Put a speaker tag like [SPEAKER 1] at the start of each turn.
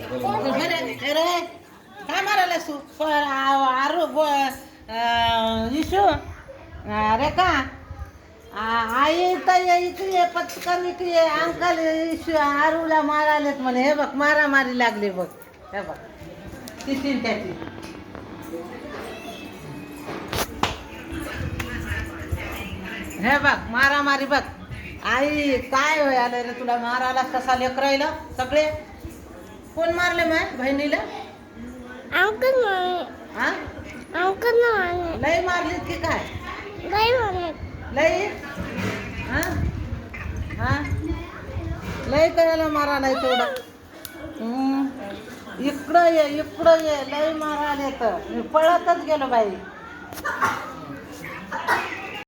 [SPEAKER 1] अरे काय मारायला तू आरू इशू अरे का आई तर इकडे पटकन इकडे अंकल इशू आरूला मारायलेत म्हणे. हे बघ मारामारी लागली बघ. हे बघ तिथीन त्याची हे बघ मारामारी बघ. आई काय आलं रे तुला मारायला कसा लेकरायला सगळे. कोण मारले माय बहिणीला?
[SPEAKER 2] अंकल
[SPEAKER 1] हा
[SPEAKER 2] अंकल
[SPEAKER 1] लई मारलीत की काय? लई हा हा लई करायला मारायला तेवढं. इकडं ये लई मारायला तर मी पळतच गेलो बाई.